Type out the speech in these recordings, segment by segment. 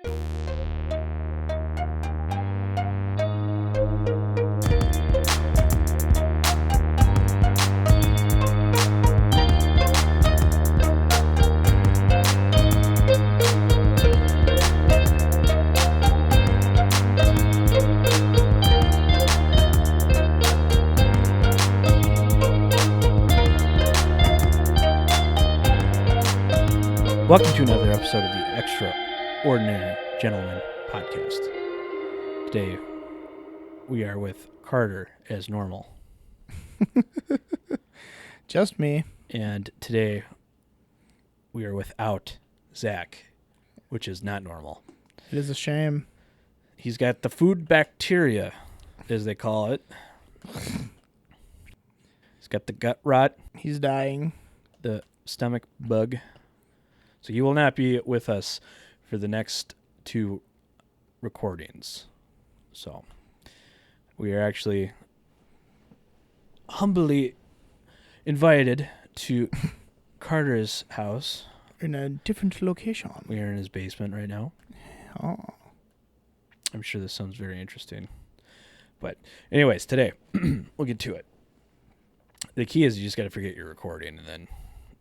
Welcome to another episode of the Extraordinary Gentleman Podcast. Today, we are with Carter as normal. Just me. And today, we are without Zach, which is not normal. It is a shame. He's got the food bacteria, as they call it. He's got the gut rot, He's dying. the stomach bug. So he will not be with us for the next two recordings. So we are actually humbly invited to Carter's house. In a different location. We are in his basement right now. Oh. I'm sure this sounds very interesting. But anyways, today, we'll get to it. The key is you just got to forget you're recording and then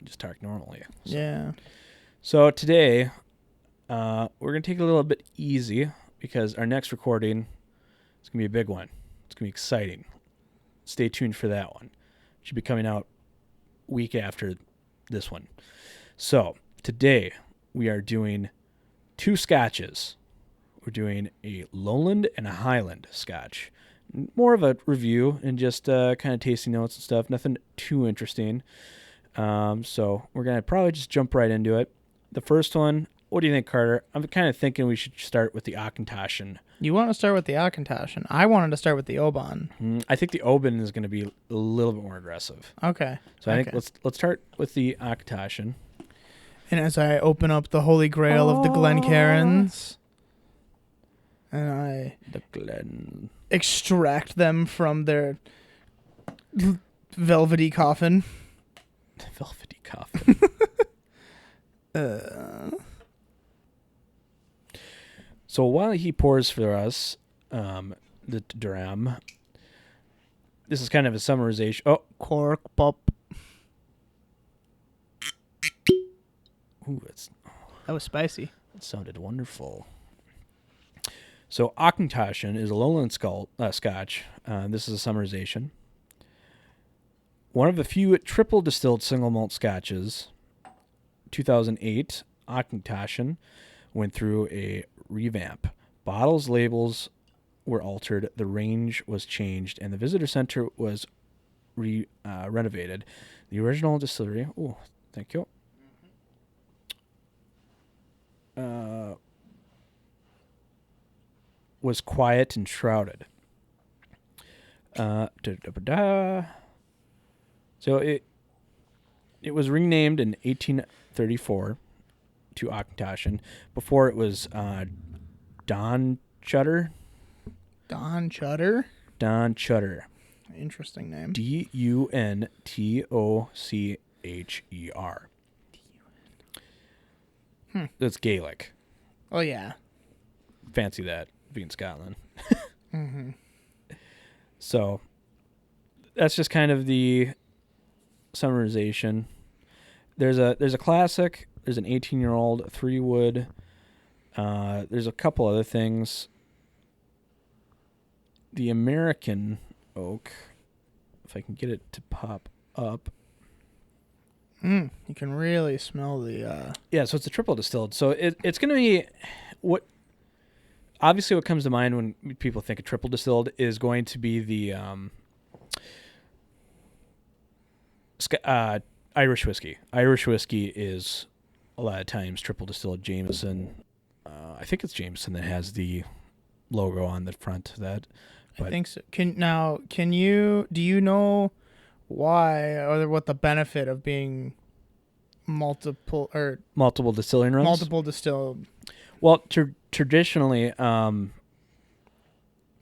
just talk normally. So. Yeah. So today, we're going to take it a little bit easy because our next recording is going to be a big one. It's going to be exciting. Stay tuned for that one. It should be coming out week after this one. So today, we are doing two scotches. We're doing a Lowland and a Highland Scotch. More of a review and just kind of tasting notes and stuff. Nothing too interesting. So we're going to probably just jump right into it. The first one, what do you think, Carter? I'm kind of thinking we should start with the Auchentoshan. You want to start with the Auchentoshan. I wanted to start with the Oban. I think the Oban is going to be a little bit more aggressive. Okay. So I think let's start with the Auchentoshan. And as I open up the holy grail of the Glencairns, and I extract them from their velvety coffin. Velvety coffin. So while he pours for us the dram, this is kind of a summarization. Oh, Cork pop. ooh, That was spicy. that sounded wonderful. So Auchentoshan is a Lowland Scotch. This is a summarization. One of the few triple distilled single malt scotches. 2008, Auchentoshan went through a revamp. Bottles, labels were altered, the range was changed, and the visitor center was renovated. The original distillery, thank you, was quiet and shrouded. So it was renamed in 1834 to Auchentoshan. Before it was Don Chutter. Don Chutter? Don Chutter. Interesting name. Duntocher. That's Gaelic. Oh, yeah. Fancy that, being Scotland. Mm-hmm. So that's just kind of the summarization. There's a classic. There's an 18-year-old 3-wood. There's a couple other things. The American oak, if I can get it to pop up. You can really smell the... Yeah, so it's a triple distilled. So it's going to be what... Obviously, what comes to mind when people think of triple distilled is going to be the Irish whiskey. Irish whiskey is a lot of times triple distilled Jameson. I think it's Jameson that has the logo on the front of that. I think so. Do you know why or what the benefit of being multiple distilling runs? Multiple distilled. Well, traditionally, I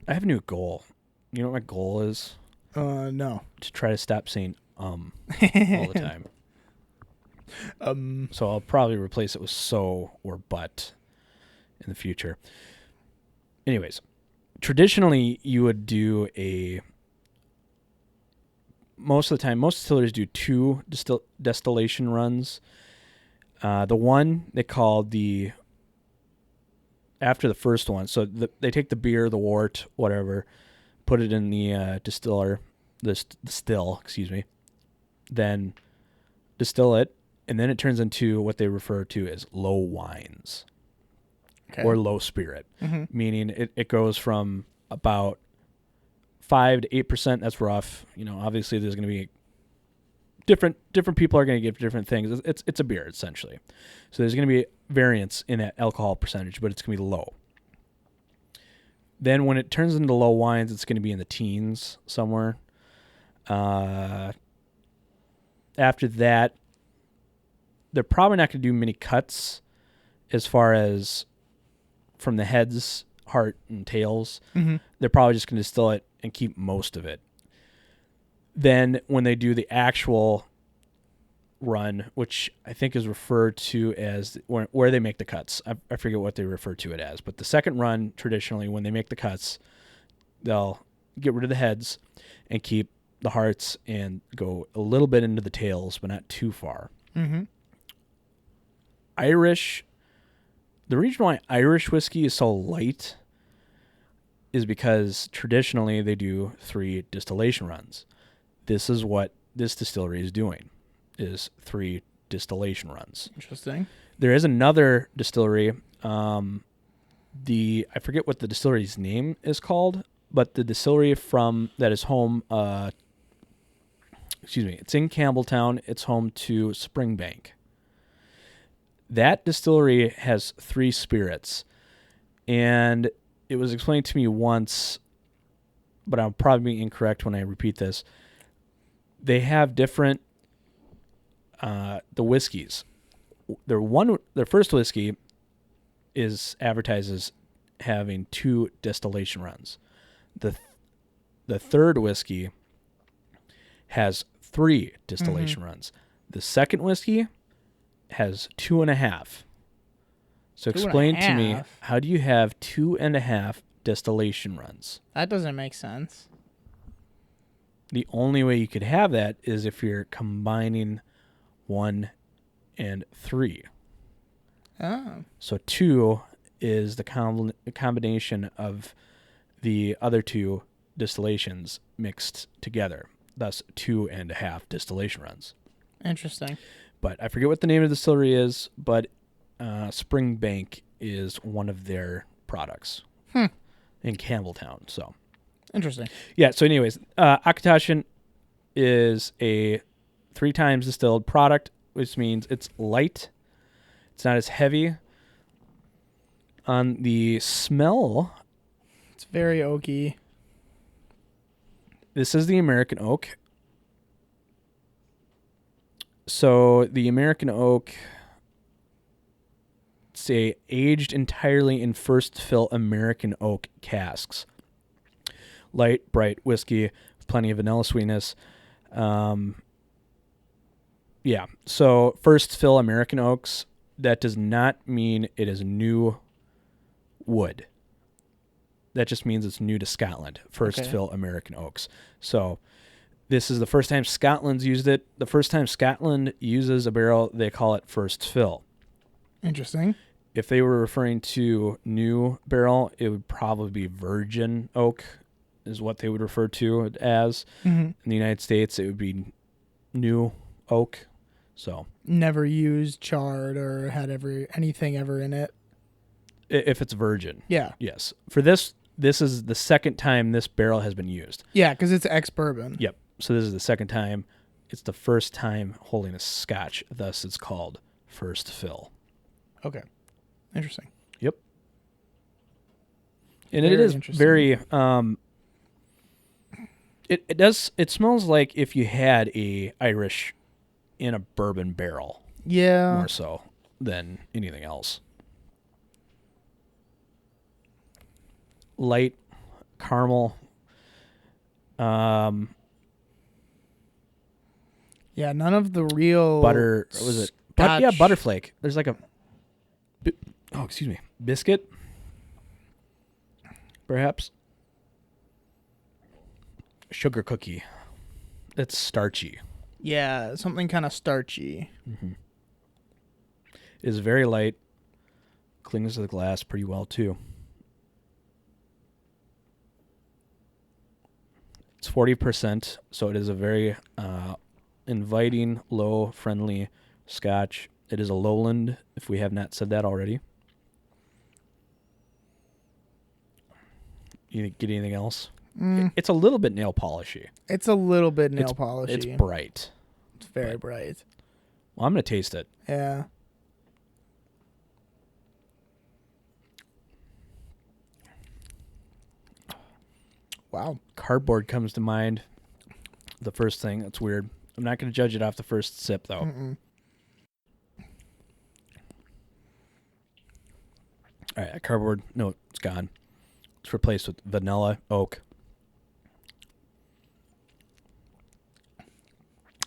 have a new goal. You know what my goal is? No. To try to stop saying all the time. So I'll probably replace it with so or but in the future. Anyways, traditionally you would do most of the time, most distilleries do 2 distillation runs. The one they call after the first one. So they take the beer, the wort, whatever, put it in the still, then distill it, and then it turns into what they refer to as low wines or low spirit, meaning it goes from about 5 to 8%. That's rough. Obviously there's going to be different people are going to give different things. It's a beer essentially. So there's going to be variance in that alcohol percentage, but it's going to be low. Then when it turns into low wines, it's going to be in the teens somewhere. After that, they're probably not going to do many cuts as far as from the heads, heart, and tails. They're probably just going to distill it and keep most of it. Then when they do the actual run, which I think is referred to as where they make the cuts. I forget what they refer to it as. But the second run, traditionally, when they make the cuts, they'll get rid of the heads and keep the hearts and go a little bit into the tails, but not too far. Irish, the reason why Irish whiskey is so light is because traditionally they do 3 distillation runs. This is what this distillery is doing, is 3 distillation runs. Interesting. There is another distillery, I forget what the distillery's name is called, but the distillery that is home, it's in Campbelltown. It's home to Springbank. That distillery has 3 spirits, and it was explained to me once, but I'll probably be incorrect when I repeat this. They have different the whiskeys. Their first whiskey is advertises having 2 distillation runs. The third whiskey has 3 distillation runs. The second whiskey has 2.5. So explain to me, how do you have 2.5 distillation runs? That doesn't make sense. The only way you could have that is if you're combining 1 and 3. Oh. So 2 is the combination of the other 2 distillations mixed together. Thus 2.5 distillation runs. Interesting. But I forget what the name of the distillery is, but Springbank is one of their products in Campbelltown. So interesting. Yeah. So, anyways, Auchentoshan is a 3 times distilled product, which means it's light. It's not as heavy. On the smell, it's very oaky. This is the American oak. So the American oak, say, aged entirely in first fill American oak casks. Light, bright whiskey with plenty of vanilla sweetness. Yeah, so first fill American oaks, that does not mean it is new wood. That just means it's new to Scotland. First fill American oaks. So this is the first time Scotland's used it. The first time Scotland uses a barrel, they call it first fill. Interesting. If they were referring to new barrel, it would probably be virgin oak is what they would refer to it as. In the United States, it would be new oak. So never used, charred, or had anything ever in it. If it's virgin. Yeah. Yes. For this is the second time this barrel has been used. Yeah, because it's ex-bourbon. Yep. So this is the second time. It's the first time holding a Scotch. Thus, it's called first fill. Okay. Interesting. Yep. And it is very... It smells like if you had a Irish in a bourbon barrel. Yeah. More so than anything else. Light caramel. Yeah, none of the real butter. Was it? Yeah, butterflake. There's like a biscuit, perhaps. Sugar cookie. That's starchy. Yeah, something kind of starchy. Mm-hmm. It is very light. Clings to the glass pretty well, too. It's 40%, so it is a very inviting, low, friendly Scotch. It is a Lowland, if we have not said that already. You get anything else? It's a little bit nail polishy. It's a little bit nail polishy. It's bright. It's very bright. Well, I'm going to taste it. Yeah. Wow. Cardboard comes to mind. The first thing. That's weird. I'm not going to judge it off the first sip, though. Mm-mm. All right, cardboard. No, it's gone. It's replaced with vanilla oak.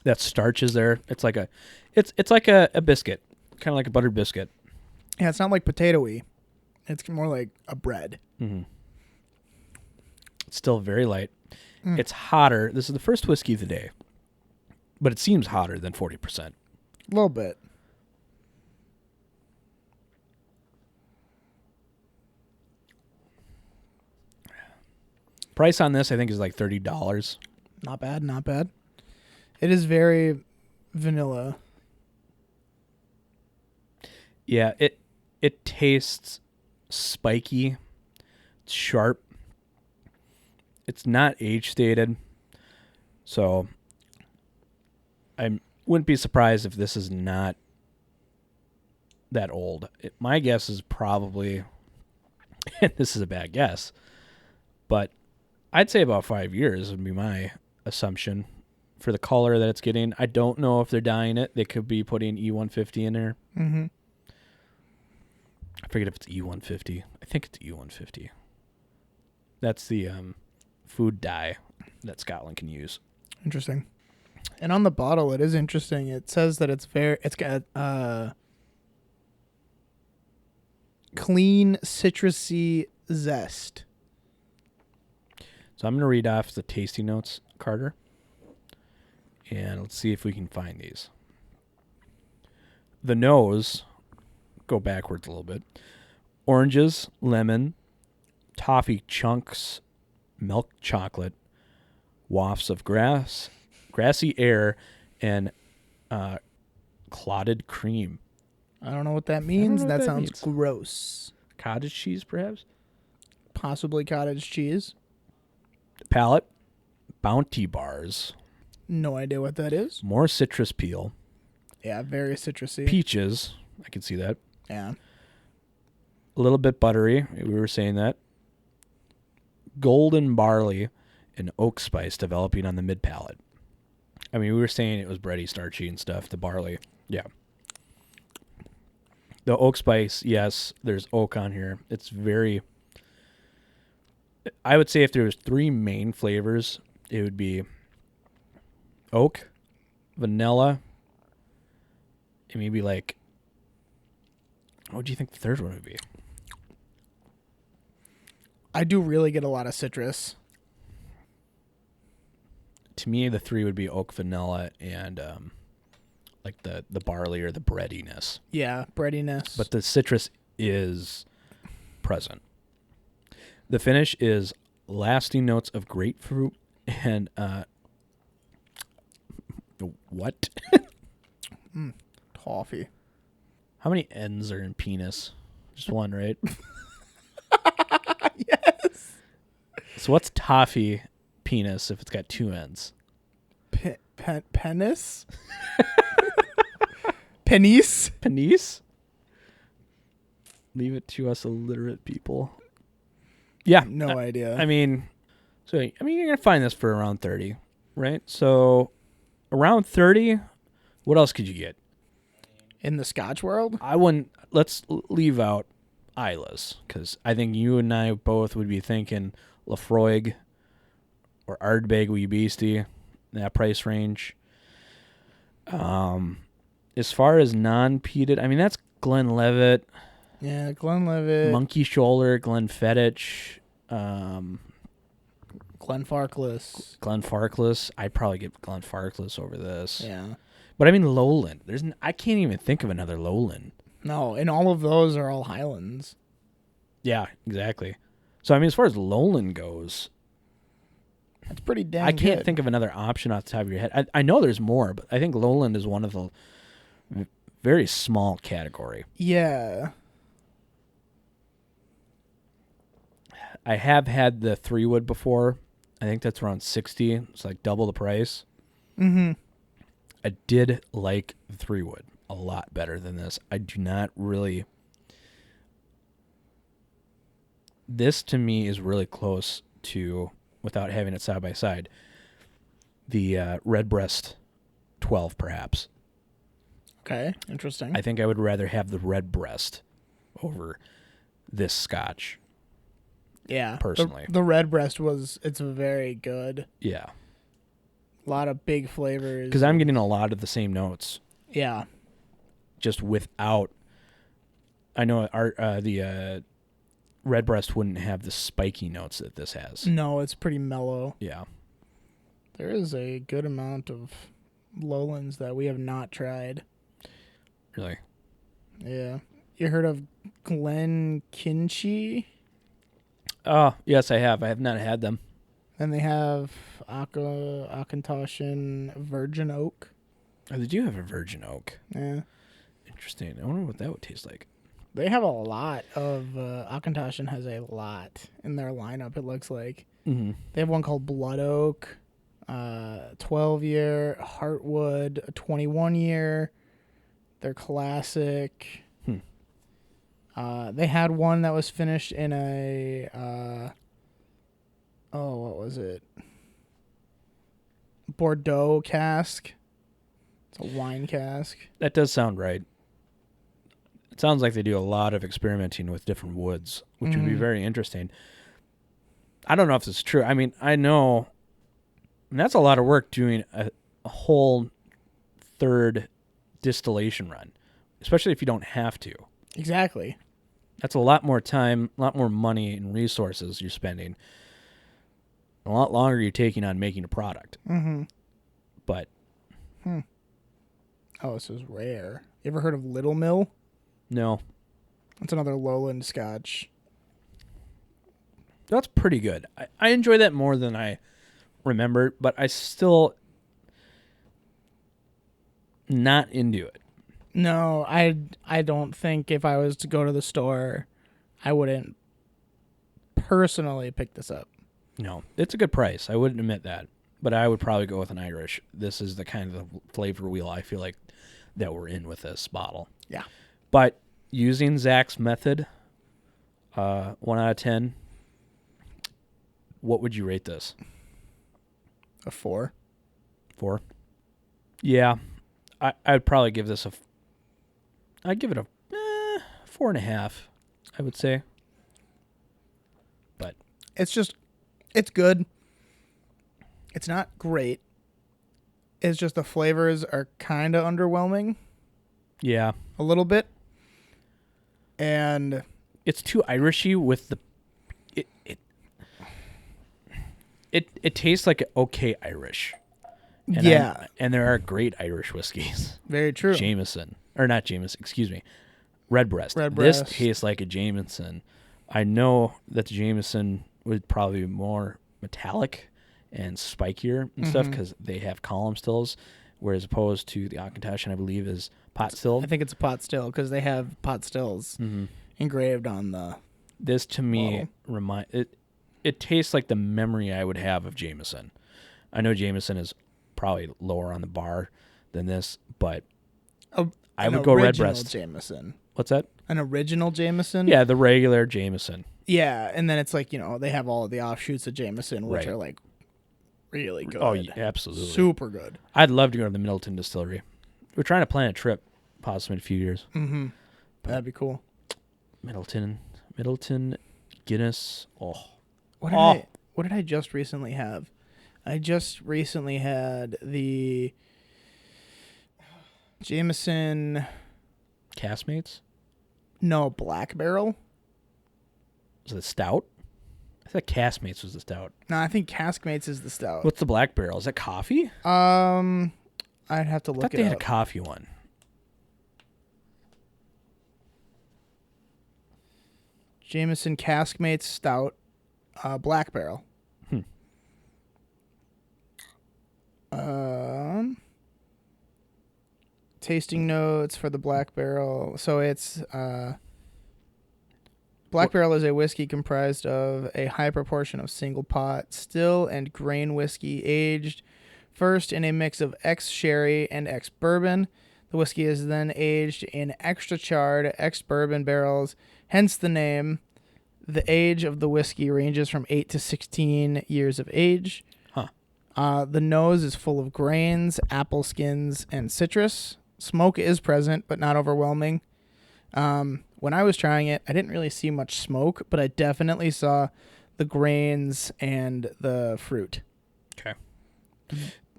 That starch is there. It's like a biscuit, kind of like a buttered biscuit. Yeah, it's not like potato-y. It's more like a bread. Mm-hmm. It's still very light. It's hotter. This is the first whiskey of the day, but it seems hotter than 40%. A little bit. Price on this, I think, is like $30. Not bad, not bad. It is very vanilla. Yeah, it tastes spiky. It's sharp. It's not age stated. So I wouldn't be surprised if this is not that old. My guess is probably, and this is a bad guess, but I'd say about 5 years would be my assumption for the color that it's getting. I don't know if they're dyeing it. They could be putting E150 in there. Mm-hmm. I forget if it's E150. I think it's E150. That's the food dye that Scotland can use. Interesting. And on the bottle, it is interesting. It says that it's got clean citrusy zest. So I'm going to read off the tasting notes, Carter. And let's see if we can find these. The nose, go backwards a little bit. Oranges, lemon, toffee chunks, milk chocolate, wafts of grassy air, and clotted cream. I don't know what that means. what That that sounds means. gross. Cottage cheese, perhaps? Possibly cottage cheese. Palate, Bounty bars. No idea what that is. More citrus peel. Yeah, very citrusy. Peaches. I can see that. Yeah. A little bit buttery. We were saying that. Golden barley and oak spice developing on the mid palate. I mean, we were saying it was bready, starchy and stuff. The barley. Yeah. The oak spice, yes, there's oak on here. It's very... I would say if there was 3 main flavors, it would be oak, vanilla, and maybe like... What do you think the third one would be? I do really get a lot of citrus. To me, the 3 would be oak, vanilla, and like the barley or the breadiness. Yeah, breadiness. But the citrus is present. The finish is lasting notes of grapefruit and what? Toffee. How many N's are in penis? Just one, right? Yes. So what's toffee penis if it's got 2 N's? Penis? Penis? Penis? Leave it to us illiterate people. Yeah. No idea. I mean, you're going to find this for around 30, right? So around 30, what else could you get? In the Scotch world? Let's leave out Isla's, because I think you and I both would be thinking Lafroig or Ardbeg Wee Beastie, that price range. As far as non-peated, I mean, that's Glenlivet. Yeah, Glenlivet, Monkey Shoulder, Glenfiddich, Glenfarclas. I'd probably get Glenfarclas over this. Yeah. But I mean Lowland. I can't even think of another Lowland. No, and all of those are all Highlands. Yeah, exactly. So I mean, as far as Lowland goes, That's pretty dang I can't good. think of another option off the top of your head. I know there's more, but I think Lowland is one of the very small category. Yeah. I have had the 3-wood before. I think that's around 60. It's like double the price. Mm-hmm. I did like the 3-wood a lot better than this. I do not really. This to me is really close to, without having it side by side, the Redbreast 12 perhaps. Okay, interesting. I think I would rather have the Redbreast over this Scotch. Yeah, personally. the Redbreast it's very good. Yeah. A lot of big flavors. Because I'm getting a lot of the same notes. Yeah. Just without. I know the Redbreast wouldn't have the spiky notes that this has. No, it's pretty mellow. Yeah. There is a good amount of Lowlands that we have not tried. Really? Yeah. You heard of Glenkinchie? Oh, yes, I have. I have not had them. Then they have Auchentoshan Virgin Oak. Oh, they do have a virgin oak. Yeah. Interesting. I wonder what that would taste like. They have a lot of... Auchentoshan has a lot in their lineup, it looks like. Mm-hmm. They have one called Blood Oak, 12-year, Heartwood, a 21-year. They're classic. They had one that was finished in a... what was it? Bordeaux cask. It's a wine cask. That does sound right. It sounds like they do a lot of experimenting with different woods, which would be very interesting. I don't know if this is true. I mean, I know, and that's a lot of work doing a whole third distillation run, especially if you don't have to. Exactly. That's a lot more time, a lot more money and resources you're spending. A lot longer you're taking on making a product. Mm-hmm. But. Oh, this is rare. You ever heard of Little Mill? No. That's another Lowland Scotch. That's pretty good. I enjoy that more than I remember, but I still not into it. No, I don't think if I was to go to the store, I wouldn't personally pick this up. No, it's a good price. I wouldn't admit that, but I would probably go with an Irish. This is the kind of flavor wheel I feel like that we're in with this bottle. Yeah. But using Zach's method, 1 out of 10, what would you rate this? A 4. 4? Yeah, I'd probably give this I'd give it a 4.5, I would say. But it's good. It's not great. It's just the flavors are kind of underwhelming. yeah, A little bit. And it's too Irishy with the it tastes like okay Irish. And yeah. and there are great Irish whiskeys. Very true. Jameson. Or not Jameson, excuse me. Redbreast. Redbreast. This tastes like a Jameson. I know that the Jameson would probably be more metallic and spikier and stuff because they have column stills, whereas opposed to the Auchentoshan, I believe, is pot still. I think it's a pot still because they have pot stills engraved on the... This, to me, it tastes like the memory I would have of Jameson. I know Jameson is probably lower on the bar than this, but I would go Redbreast. Jameson. What's that? An original Jameson? Yeah, the regular Jameson. Yeah, and then it's like, they have all of the offshoots of Jameson, which Right. are like really good. Oh, yeah, absolutely. Super good. I'd love to go to the Middleton Distillery. We're trying to plan a trip, possibly in a few years. Mm-hmm. That'd be cool. Middleton, Guinness. Oh. What did I just recently have? I just recently had the Jameson... Castmates? No, Black Barrel. Is it stout? I thought Caskmates was the stout. No, I think Caskmates is the stout. What's the Black Barrel? Is that coffee? I'd have to I look thought it they had up. a coffee one. Jameson Caskmates Stout, Black Barrel. Tasting notes for the Black Barrel. So it's Black Barrel is a whiskey comprised of a high proportion of single pot, still and grain whiskey aged first in a mix of ex-sherry and ex-bourbon. The whiskey is then aged in extra charred ex-bourbon barrels, hence the name. The age of the whiskey ranges from 8 to 16 years of age. The nose is full of grains, apple skins, and citrus. Smoke is present, but not overwhelming. When I was trying it, I didn't really see much smoke, but I definitely saw the grains and the fruit. Okay.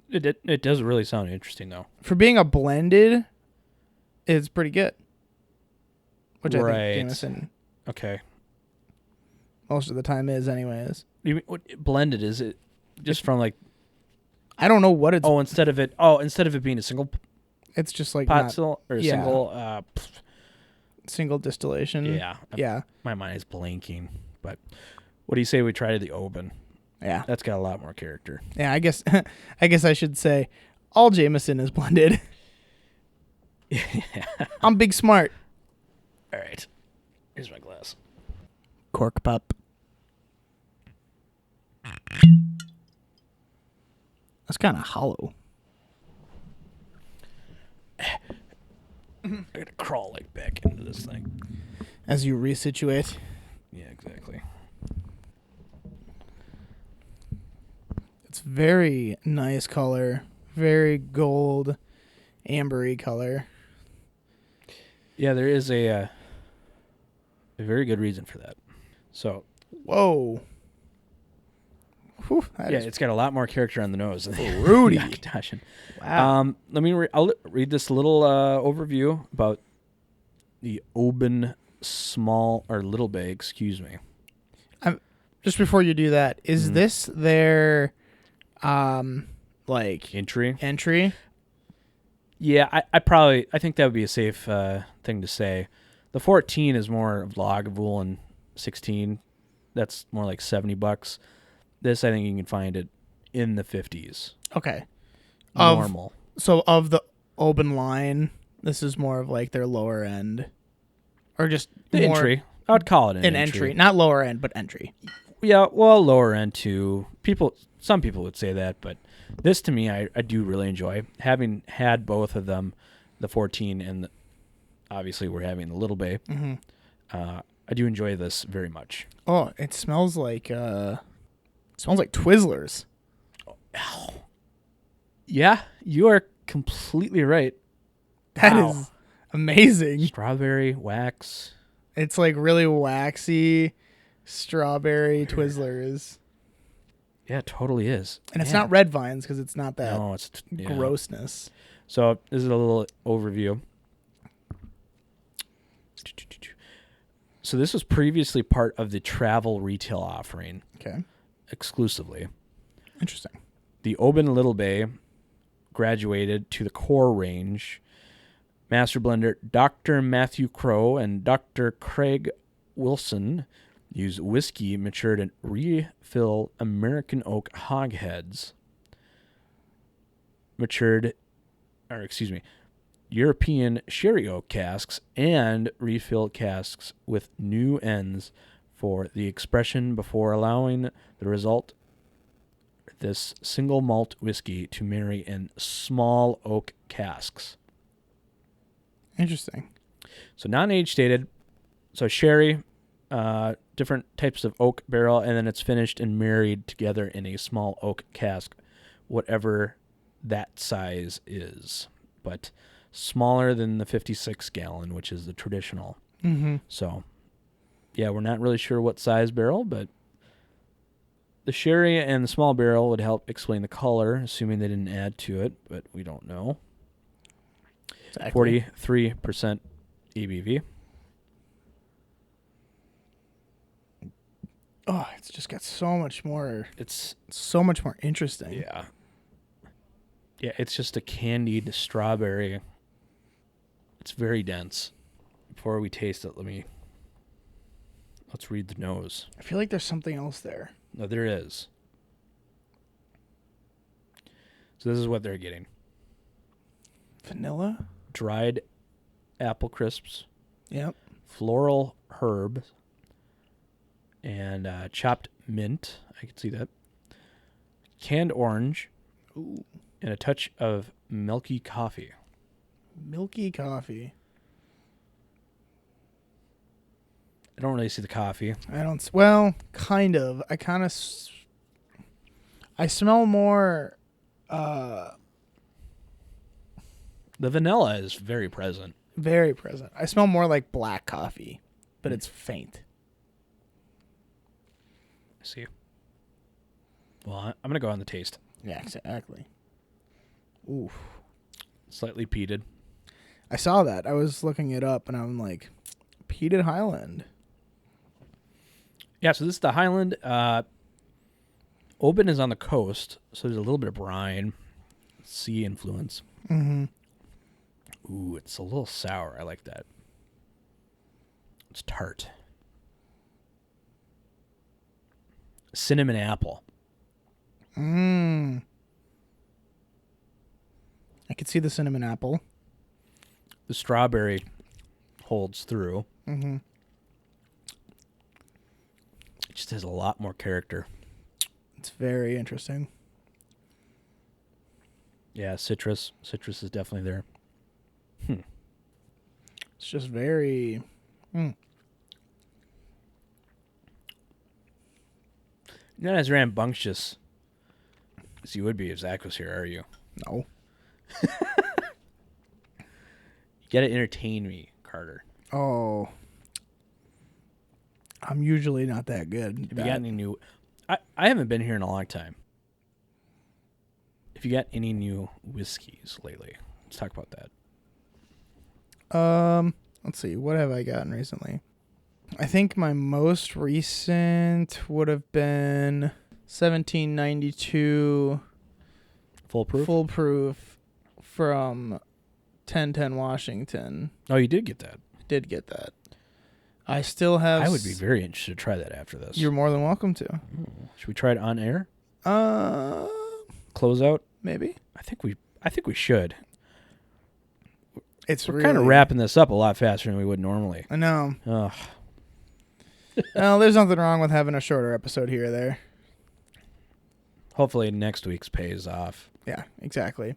It does really sound interesting, though. For being a blended, it's pretty good. Which I think Jameson Okay. most of the time is anyways. You mean, what blended is it? Just from like I don't know what it's... instead of it being a single It's just like pot not still or a yeah. single single distillation. Yeah. Yeah. My mind is blanking. But what do you say we try the Oban? Yeah. That's got a lot more character. Yeah, I guess I should say all Jameson is blended. Yeah. I'm big smart. All right. Here's my glass. Cork pup. That's kind of hollow. I gotta crawl like back into this thing. As you resituate. Yeah, exactly. It's very nice color. Very gold, ambery color. Yeah, there is a very good reason for that. So, whoa. Whew, it's got a lot more character on the nose. Fruity. Auchentoshan. Wow. Let me. I'll read this little overview about the Oban Little Bay. Excuse me. Just before you do that, is this their like entry? Yeah, I think that would be a safe thing to say. The 14 is more of Lagavulin, and 16, that's more like $70. This, I think you can find it in the 50s. Okay. Normal. So of the Oban line, this is more of like their lower end, or just The entry. I would call it an entry, not lower end, but entry. Yeah, well, lower end too. Some people would say that, but this to me, I do really enjoy. Having had both of them, the 14 and obviously we're having the Little Bay. Mm-hmm. I do enjoy this very much. Oh, it smells like Twizzlers. Oh. Yeah, you are completely right. That is amazing. Strawberry wax. It's like really waxy strawberry Twizzlers. Yeah, it totally is. And it's not red vines because it's not that it's grossness. So this is a little overview. So this was previously part of the travel retail offering. Okay. Exclusively. Interesting. The Oban Little Bay graduated to the core range. Master blender Dr. Matthew Crow and Dr. Craig Wilson use whiskey matured in refill American oak hogsheads. European sherry oak casks and refill casks with new ends for the expression before allowing the result this single malt whiskey to marry in small oak casks. Interesting. So non-age stated. So sherry, different types of oak barrel, and then it's finished and married together in a small oak cask, whatever that size is. But smaller than the 56 gallon, which is the traditional. Mm-hmm. So, yeah, we're not really sure what size barrel, but the sherry and the small barrel would help explain the color, assuming they didn't add to it, but we don't know. Exactly. 43% ABV. Oh, it's just got so much more It's interesting. yeah. Yeah, it's just a candied strawberry. It's very dense. Before we taste it, let's read the nose. I feel like there's something else there. No, there is. So this is what they're getting. Vanilla? Dried apple crisps, Yep. floral herbs, and chopped mint. I can see that. Canned orange. Ooh. And a touch of milky coffee. Milky coffee. I don't really see the coffee. Well, kind of. I smell more. The vanilla is very present. Very present. I smell more like black coffee, but it's faint. I see. Well, I'm going to go on the taste. Yeah, exactly. Oof. Slightly peated. I saw that. I was looking it up, and I'm like, peated Highland. Yeah, so this is the Highland. Oban is on the coast, so there's a little bit of brine, sea influence. Mm-hmm. Ooh, it's a little sour. I like that. It's tart. Cinnamon apple. Mmm. I could see the cinnamon apple. The strawberry holds through. Mm-hmm. It just has a lot more character. It's very interesting. Yeah, citrus. Citrus is definitely there. It's just very... You're not as rambunctious as you would be if Zach was here, are you? No. You gotta entertain me, Carter. Oh. I'm usually not that good. Have you got any new... I haven't been here in a long time. If you got any new whiskeys lately, let's talk about that. Let's see. What have I gotten recently? I think my most recent would have been 1792 Foolproof from 1010 Washington. Oh, you did get that. Did get that. I still have... I would be very interested to try that after this. You're more than welcome to. Should we try it on air? Close out? Maybe. I think we should. We're kind of wrapping this up a lot faster than we would normally. I know. Ugh. Well, there's nothing wrong with having a shorter episode here or there. Hopefully next week's pays off. Yeah, exactly.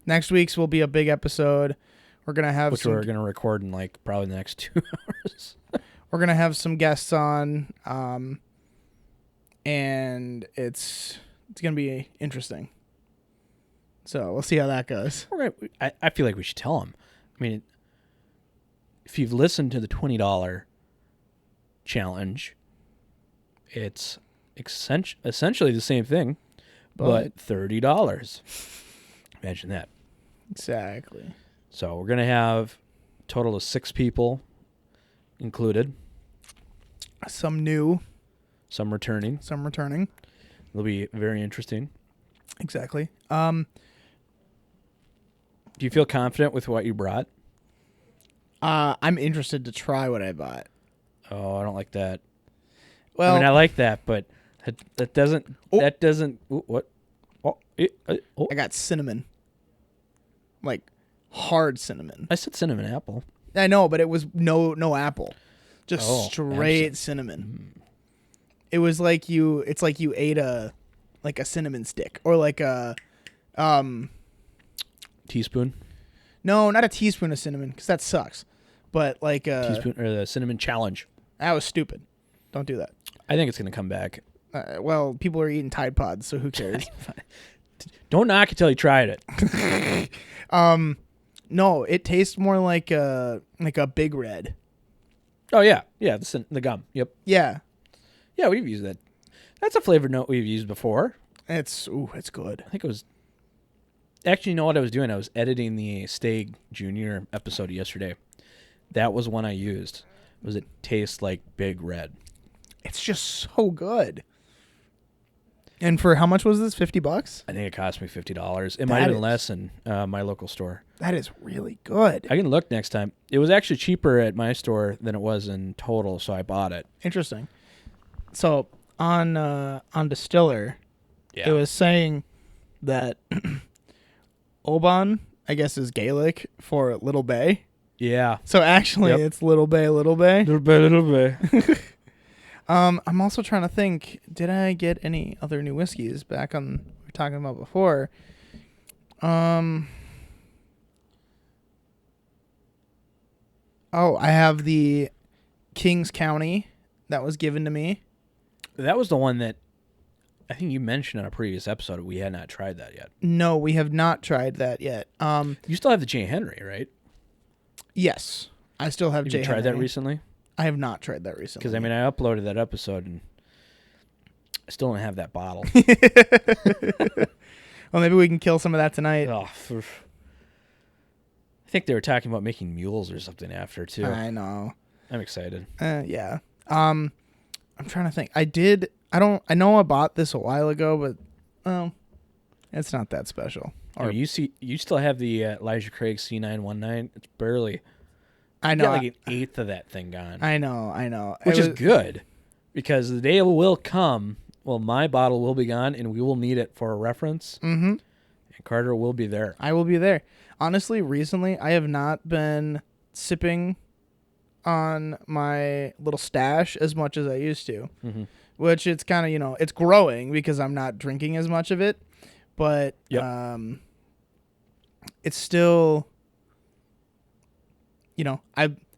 Next week's will be a big episode. We're gonna have we're gonna record in like probably the next 2 hours. We're gonna have some guests on, and it's gonna be interesting. So we'll see how that goes. I feel like we should tell them. I mean, if you've listened to the $20 challenge, it's essentially the same thing, but $30. Imagine that. Exactly. So we're going to have a total of 6 people included. Some new. Some returning. It'll be very interesting. Exactly. Do you feel confident with what you brought? I'm interested to try what I bought. Oh, I don't like that. Well, I mean, I like that, but that doesn't. Oh. That doesn't. What? Oh, I got cinnamon. Like hard cinnamon. I said cinnamon apple. I know, but it was no apple. Just straight cinnamon. It was like it's like you ate a cinnamon stick or like a teaspoon. No, not a teaspoon of cinnamon because that sucks. But like a teaspoon or the cinnamon challenge. That was stupid. Don't do that. I think it's gonna come back. Well, people are eating Tide Pods, so who cares? Don't knock it till you tried it. No, it tastes more like a Big Red. Oh yeah, the gum. Yep. Yeah, we've used that. That's a flavor note we've used before. It's good. I think it was. Actually, you know what I was doing? I was editing the Stag Junior episode yesterday. That was one I used. It tastes like Big Red. it's just so good. And for how much was this? $50? I think it cost me $50. It might have been less in my local store. That is really good. I can look next time. It was actually cheaper at my store than it was in total, so I bought it. Interesting. So on Distiller, it was saying that Oban, I guess, is Gaelic for Little Bay. Yeah. So actually, it's Little Bay, Little Bay. Little Bay, Little Bay. I'm also trying to think, did I get any other new whiskeys back on we were talking about before? Oh, I have the Kings County that was given to me. That was the one that I think you mentioned on a previous episode. We had not tried that yet. No, we have not tried that yet. You still have the J. Henry, right? Yes, I still have J. You tried that recently? I have not tried that recently. Because, I mean, I uploaded that episode and I still don't have that bottle. Well, maybe we can kill some of that tonight. Oh, I think they were talking about making mules or something after, too. I know. I'm excited. Yeah. I'm trying to think. I know I bought this a while ago, but, well, it's not that special. Or you still have the Elijah Craig C919. It's barely... I know. You got like an eighth of that thing gone. I know. Which is good, because the day will come, well, my bottle will be gone, and we will need it for a reference. Mm-hmm. And Carter will be there. I will be there. Honestly, recently, I have not been sipping on my little stash as much as I used to. Mm-hmm. Which it's kind of, it's growing because I'm not drinking as much of it. But it's still...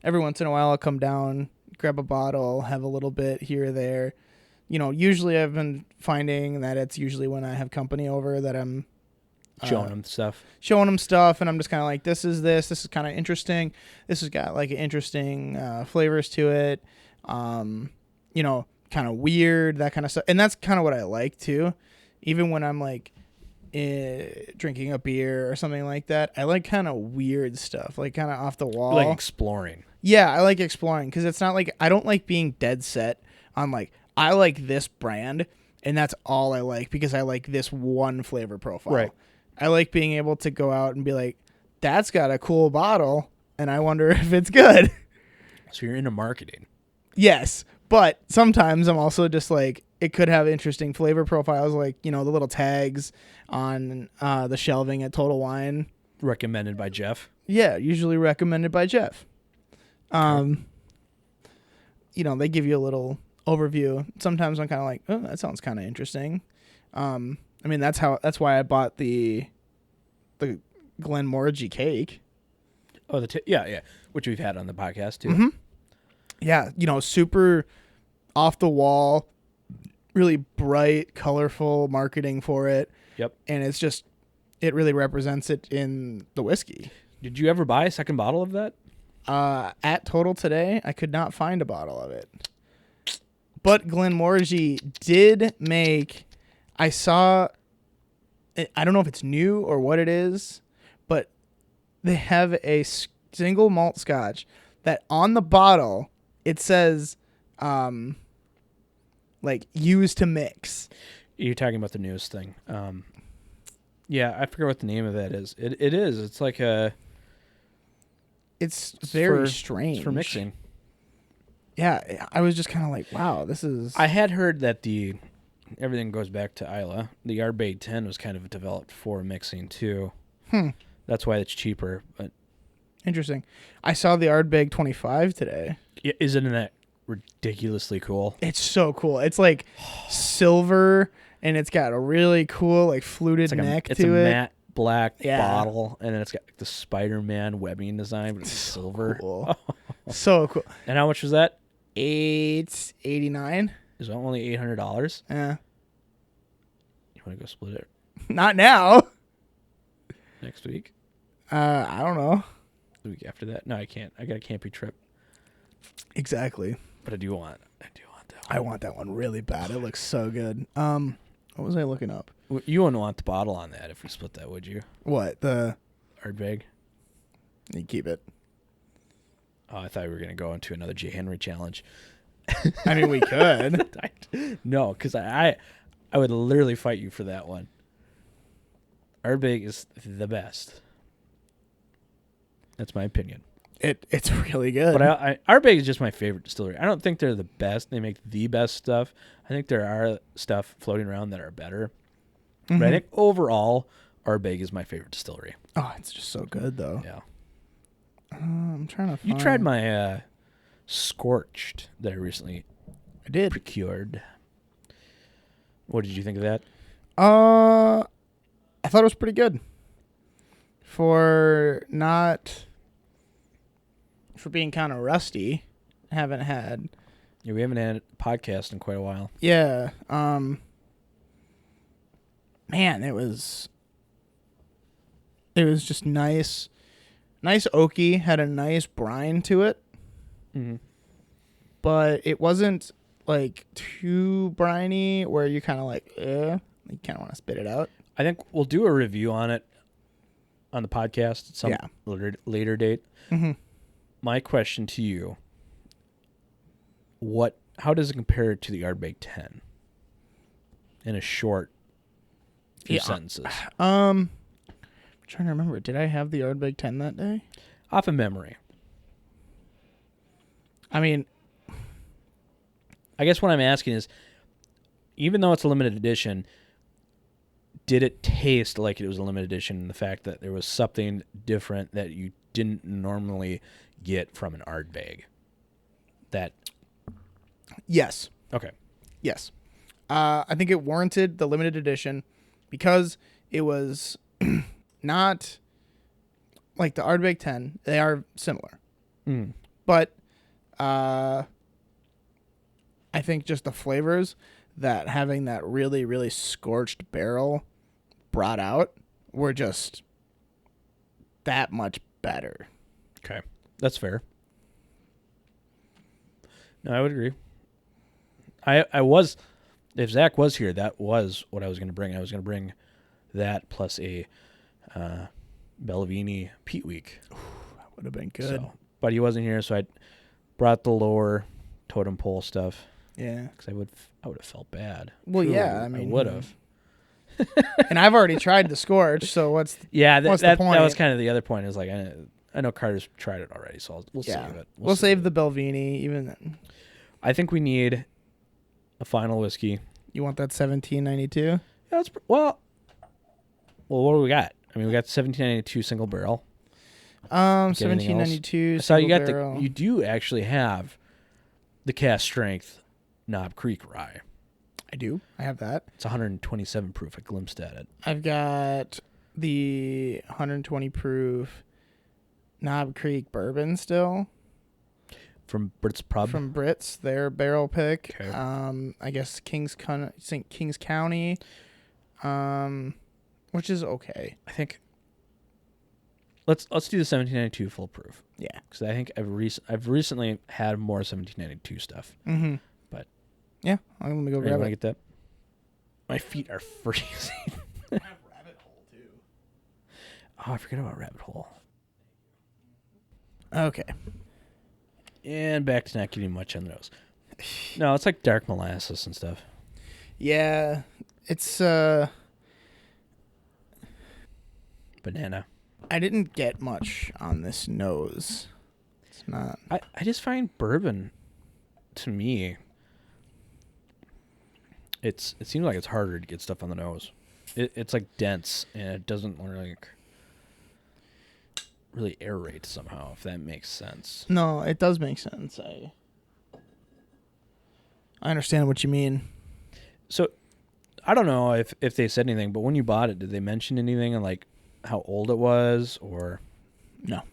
every once in a while I'll come down, grab a bottle, have a little bit here or there. Usually I've been finding that it's usually when I have company over that I'm showing them stuff. And I'm just kind of like, this is kind of interesting. This has got like interesting flavors to it. Kind of weird, that kind of stuff. And that's kind of what I like too. Even when I'm like drinking a beer or something like that, I like kind of weird stuff, like kind of off the wall, like exploring. Yeah, I like exploring because it's not like I don't like being dead set on like I like this brand and that's all I like because I like this one flavor profile. Right. I like being able to go out and be like, that's got a cool bottle and I wonder if it's good. So you're into marketing. Yes, but sometimes I'm also just like, it could have interesting flavor profiles, like, the little tags on the shelving at Total Wine. Recommended by Jeff. Yeah, usually recommended by Jeff. They give you a little overview. Sometimes I'm kind of like, oh, that sounds kind of interesting. That's why I bought the Glenmorangie cake. Oh, yeah, which we've had on the podcast too. Mm-hmm. Yeah, super off the wall, really bright, colorful marketing for it. Yep. And it really represents it in the whiskey. Did you ever buy a second bottle of that? At Total today, I could not find a bottle of it. But Glenmorangie did make, I saw, I don't know if it's new or what it is, but they have a single malt scotch that on the bottle, it says, like, used to mix. You're talking about the newest thing. Yeah, I forget what the name of that is. It is. It's like a... It's very strange. It's for mixing. Yeah, I was just kind of like, wow, this is... I had heard that everything goes back to Isla. The Ardbeg 10 was kind of developed for mixing, too. That's why it's cheaper. But interesting. I saw the Ardbeg 25 today. Yeah, isn't that ridiculously cool? It's so cool. It's like silver, and it's got a really cool, like, fluted neck to it. It's a matte black bottle, and then it's got the Spider-Man webbing design, but it's silver. Cool. So cool. And how much was that? $8.89. Is that only $800? Yeah. You want to go split it Not now. next week? I don't know. The week after that? No, I can't. I got a camping trip. Exactly. But I do want that one. I want that one really bad. It looks so good. What was I looking up? You wouldn't want the bottle on that if we split that, would you? What? The Ardbeg? You keep it. Oh, I thought we were going to go into another J. Henry challenge. I mean, we could. No, because I would literally fight you for that one. Ardbeg is the best. That's my opinion. It's really good. But Ardbeg is just my favorite distillery. I don't think they're the best. They make the best stuff. I think there are stuff floating around that are better. Mm-hmm. But I think overall, Ardbeg is my favorite distillery. Oh, it's just so good, though. Yeah. I'm trying to find... You tried my Scorched that I recently procured. What did you think of that? I thought it was pretty good. For being kind of rusty, haven't had... Yeah, we haven't had a podcast in quite a while. Yeah. Man, it was just nice. Nice oaky, had a nice brine to it. Mm-hmm. But it wasn't like too briny where you kind of like, you kind of want to spit it out. I think we'll do a review on it on the podcast at some later date. Mm-hmm. My question to you, how does it compare to the Ardbeg 10 in a short few sentences? I'm trying to remember. Did I have the Ardbeg 10 that day? Off of memory. I mean, I guess what I'm asking is, even though it's a limited edition, did it taste like it was a limited edition in the fact that there was something different that you didn't normally get from an Ardbeg? Yes. Okay. Yes. I think it warranted the limited edition because it was not like the Ardbeg 10. They are similar. Mm. But I think just the flavors that having that really, really scorched barrel brought out were just that much better. Okay. That's fair. No, I would agree. If Zach was here, that was what I was going to bring. I was going to bring that plus a Bellavini Peat Week. Ooh, that would have been good. But he wasn't here, so I brought the lower totem pole stuff. Yeah. Because I would have felt bad. Well, Truly, yeah, I mean, I would have. And I've already tried the Scorch, so what's the point? That was kind of the other point. Is like I know Carter's tried it already, so we'll save it. We'll save the Belvini even then. I think we need a final whiskey. You want that 1792? Yeah, well, what do we got? I mean, we got 1792 single barrel. 1792. So you do actually have the cast strength Knob Creek rye. I do. I have that. It's 127 proof. I glimpsed at it. I've got the 120 proof Knob Creek bourbon still. From Brits Pub? From Brits, their barrel pick. Okay. I guess Kings County, which is okay. I think let's do the 1792 full proof. Yeah, because I think I've recently had more 1792 stuff. Mm-hmm. But yeah, let me go grab it. Get that? My feet are freezing. I have Rabbit Hole too. Oh, I forgot about Rabbit Hole. Okay. And back to not getting much on the nose. No, it's like dark molasses and stuff. Yeah, it's banana. I didn't get much on this nose. It's not. I just find bourbon, to me, it seems like it's harder to get stuff on the nose. It's like dense and it doesn't really aerate somehow, if that makes sense. No, it does make sense. I understand what you mean. So, I don't know if they said anything, but when you bought it, did they mention anything on like how old it was or no?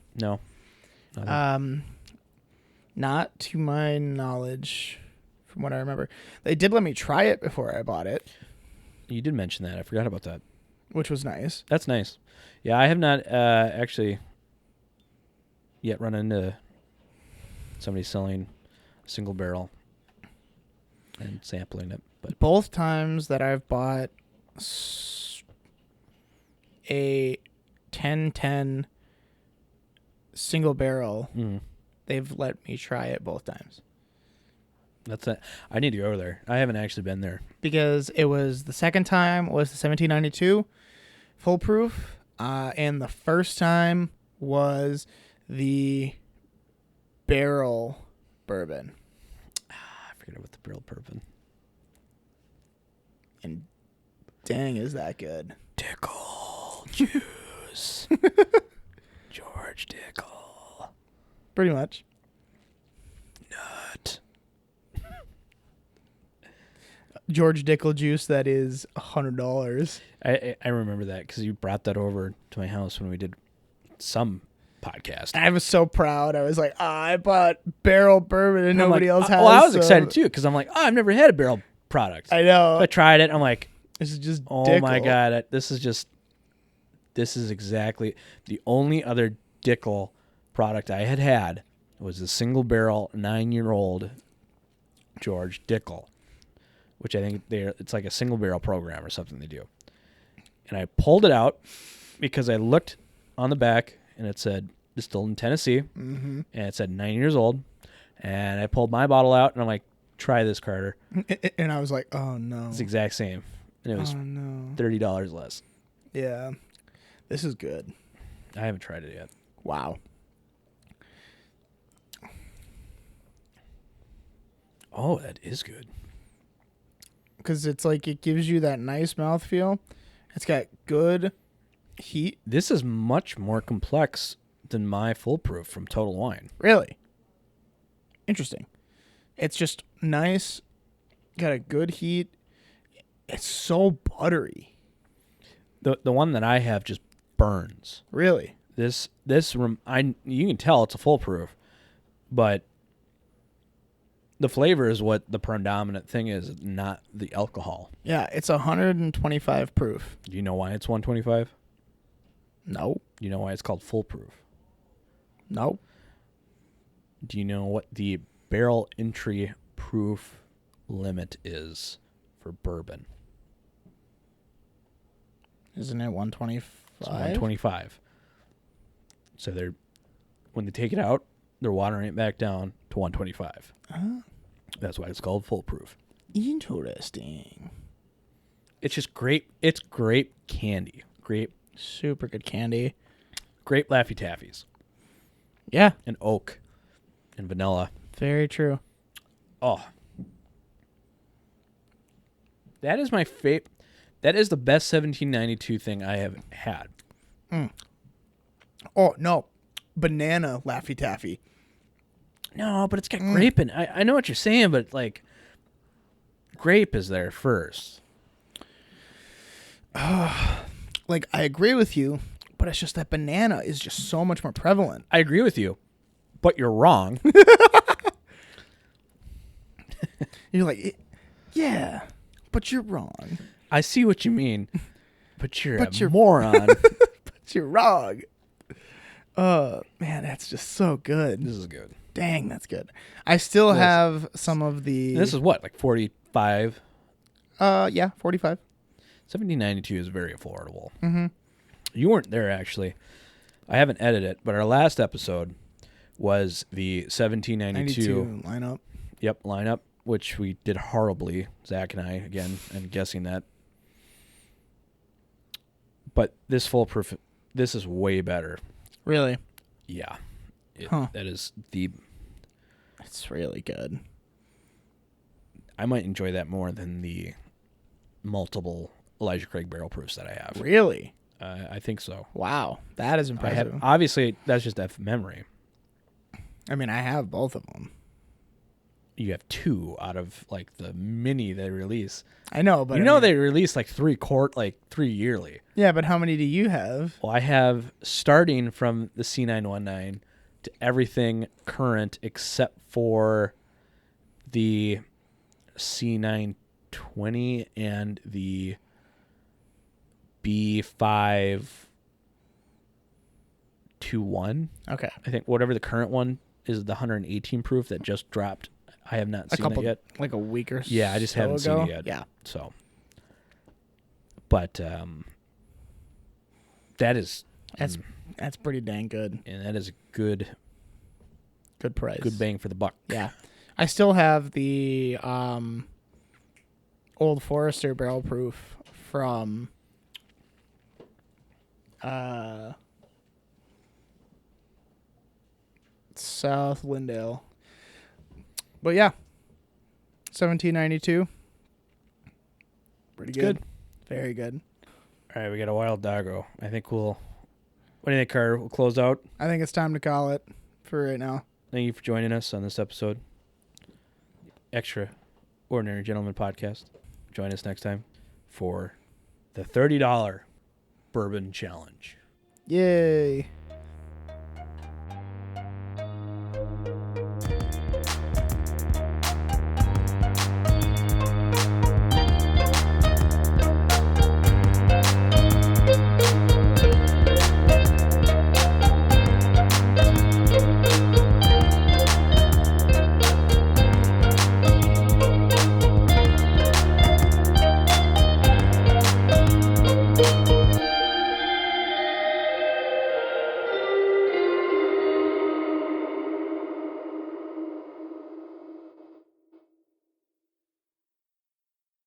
Not to my knowledge, from what I remember. They did let me try it before I bought it. You did mention that. I forgot about that. Which was nice. That's nice. Yeah, I have not actually yet run into somebody selling a single barrel and sampling it. But both times that I've bought a 1010 single barrel, they've let me try it both times. That's it. I need to go there. I haven't actually been there. Because it was the second time was the 1792 full proof, and the first time was the barrel bourbon. I forget about the barrel bourbon. And dang, is that good. Dickel juice. George Dickel. Pretty much. Nut. George Dickel juice that is $100. I remember that because you brought that over to my house when we did some podcast. I was so proud. I was like, I bought barrel bourbon and nobody else has. Well, I was excited too because I'm like, I've never had a barrel product. I know. So I tried it. I'm like, this is just oh Dickel. my God. This is exactly the only other Dickel product I had was a single barrel 9-year-old George Dickel, which I think it's like a single barrel program or something they do. And I pulled it out because I looked on the back and it said distilled in Tennessee, and it said 9 years old. And I pulled my bottle out and I'm like, try this, Carter. And I was like, oh no. It's the exact same. And it was $30 less. Yeah. This is good. I haven't tried it yet. Wow. Oh, that is good. Because it's like it gives you that nice mouthfeel. It's got good heat. This is much more complex than my Full Proof from Total Wine. Really? Interesting. It's just nice. Got a good heat. It's so buttery. The one that I have just burns. Really? You can tell it's a Full Proof, but the flavor is what the predominant thing is, not the alcohol. Yeah, it's 125 proof. Do you know why it's 125? No. Do you know why it's called Full Proof? No. Do you know what the barrel entry proof limit is for bourbon? Isn't it 125? It's 125. So when they take it out, they're watering it back down to 125. That's why it's called Full Proof. Interesting. It's just grape. It's grape candy. Super good candy. Grape Laffy Taffies. Yeah. And oak. And vanilla. Very true. Oh. That is my favorite. That is the best 1792 thing I have had. Oh, no. Banana Laffy Taffy. No, but it's got grape in it. I know what you're saying, but like grape is there first. Like, I agree with you, but it's just that banana is just so much more prevalent. I agree with you, but you're wrong. You're like, yeah, but you're wrong. I see what you mean, but you're But a you're- moron. But you're wrong. Man, that's just so good. This is good. Dang, that's good. I still have some of the... This is what, like 45? Yeah, 45. 1792 is very affordable. Mm-hmm. You weren't there, actually. I haven't edited it, but our last episode was the 1792 lineup. Yep, lineup, which we did horribly, Zach and I, again, and guessing that. But this Full Proof, this is way better. Really? Yeah. Huh. That is the... It's really good. I might enjoy that more than the multiple Elijah Craig barrel proofs that I have. Really? I think so. Wow. That is impressive. Obviously, that's just F memory. I mean, I have both of them. You have two out of like the mini they release. I know, but they release like 3 yearly. Yeah, but how many do you have? Well, I have starting from the C919 to everything current except for the C920 and the B521. Okay. I think whatever the current one is, the 118 proof that just dropped. I have not seen it yet. Like a week or so Yeah, I just haven't ago. seen it yet. Yeah. So, but that's pretty dang good. and that is a good Good price. bang for the buck. Yeah. I still have the Old Forester barrel proof from South Lindale. But yeah, 1792. Pretty good. Very good. All right, we got a wild doggo. I think we'll. What do you think, Carter? We'll close out. I think it's time to call it for right now. Thank you for joining us on this episode. Extraordinary Gentleman Podcast. Join us next time for the $30 Bourbon Challenge. Yay.